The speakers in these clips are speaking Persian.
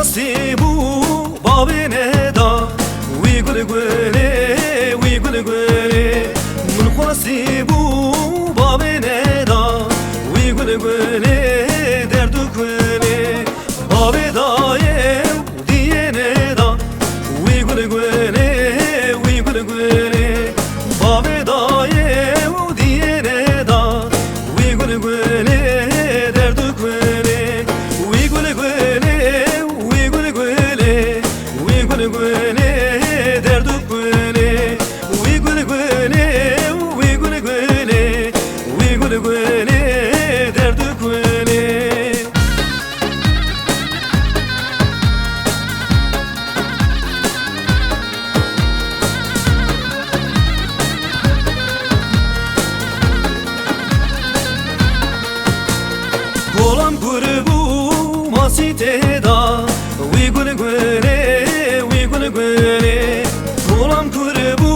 خواستی بو باب ندا وی گل گله وی گل گله من خواستی بو باب ندا وی گل گله درد گله باب دایه دیه ندا وی گل گله وی گل گله باب دایه دیه ندا وی گل گله درد گله وی گل گله وی گل گله وی گل گله درد گله وی گل گله وی گل گله وی گل گله درد گله Olam kurbu masite da we gule gule we gule gule Olam kurbu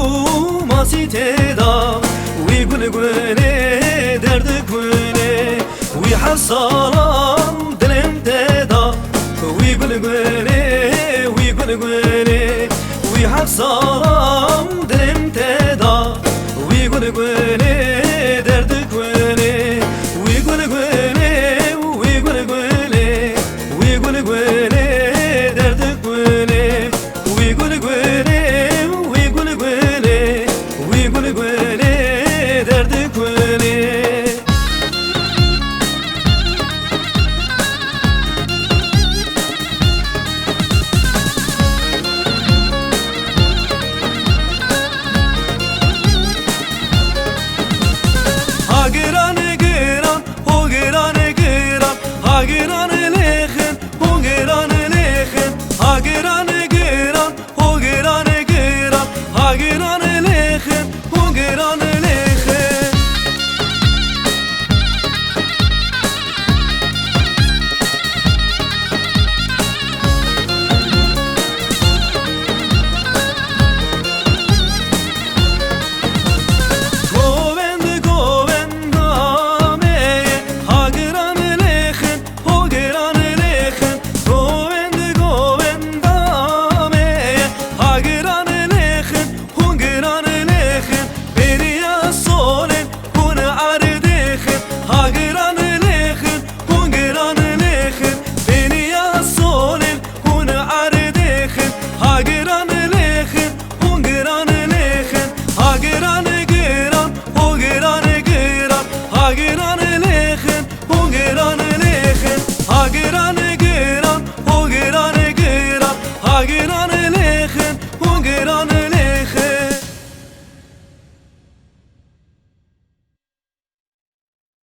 masite da we gule gule derd gule we hasalam dilim da we gule gule we gule gule we hasalam